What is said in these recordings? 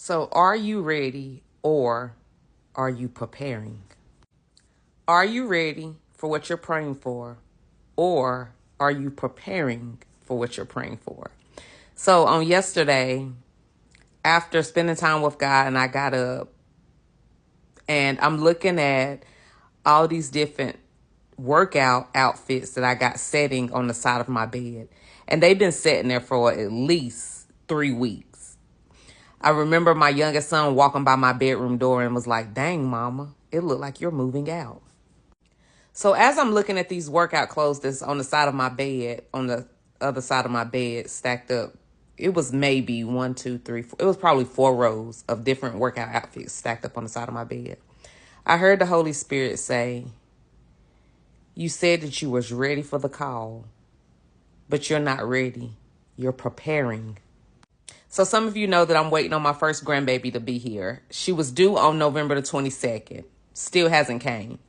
So are you ready or are you preparing? Are you ready for what you're praying for or are you preparing for what you're praying for? So on yesterday, after spending time with God, and I got up and I'm looking at all these different workout outfits that I got setting on the side of my bed. And they've been sitting there for at least 3 weeks. I remember my youngest son walking by my bedroom door and was like, "Dang, mama, it looked like you're moving out." So as I'm looking at these workout clothes that's on the side of my bed, on the other side of my bed, stacked up, it was maybe 1, 2, 3, 4. It was probably 4 rows of different workout outfits stacked up on the side of my bed. I heard the Holy Spirit say, "You said that you was ready for the call, but you're not ready. You're preparing." So some of you know that I'm waiting on my first grandbaby to be here. She was due on November the 22nd. Still hasn't came.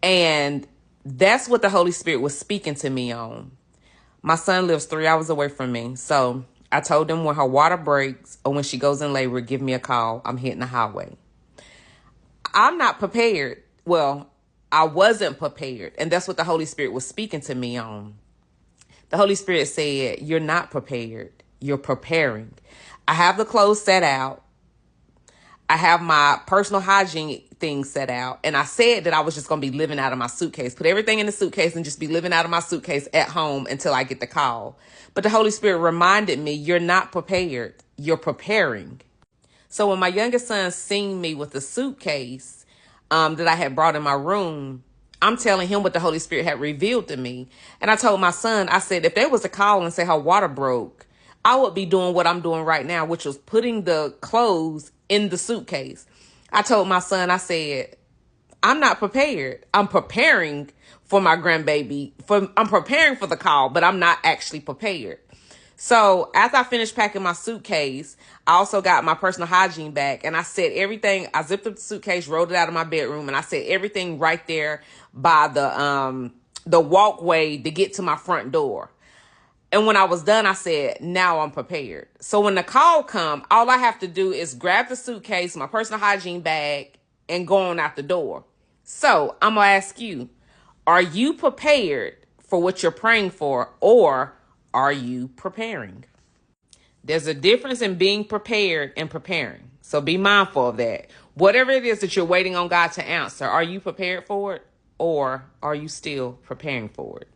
And that's what the Holy Spirit was speaking to me on. My son lives 3 hours away from me. So I told him when her water breaks or when she goes in labor, give me a call. I'm hitting the highway. I'm not prepared. Well, I wasn't prepared. And that's what the Holy Spirit was speaking to me on. The Holy Spirit said, "You're not prepared. You're preparing." I have the clothes set out. I have my personal hygiene things set out. And I said that I was just going to be living out of my suitcase. Put everything in the suitcase and just be living out of my suitcase at home until I get the call. But the Holy Spirit reminded me, you're not prepared. You're preparing. So when my youngest son seen me with the suitcase that I had brought in my room, I'm telling him what the Holy Spirit had revealed to me. And I told my son, I said, if there was a call and say her water broke, I would be doing what I'm doing right now, which was putting the clothes in the suitcase. I told my son, I said, I'm not prepared. I'm preparing for my grandbaby. I'm preparing for the call, but I'm not actually prepared. So after I finished packing my suitcase, I also got my personal hygiene bag and I set everything. I zipped up the suitcase, rolled it out of my bedroom, and I set everything right there by the walkway to get to my front door. And when I was done, I said, now I'm prepared. So when the call come, all I have to do is grab the suitcase, my personal hygiene bag, and go on out the door. So I'm going to ask you, are you prepared for what you're praying for, or are you preparing? There's a difference in being prepared and preparing. So be mindful of that. Whatever it is that you're waiting on God to answer, are you prepared for it, or are you still preparing for it?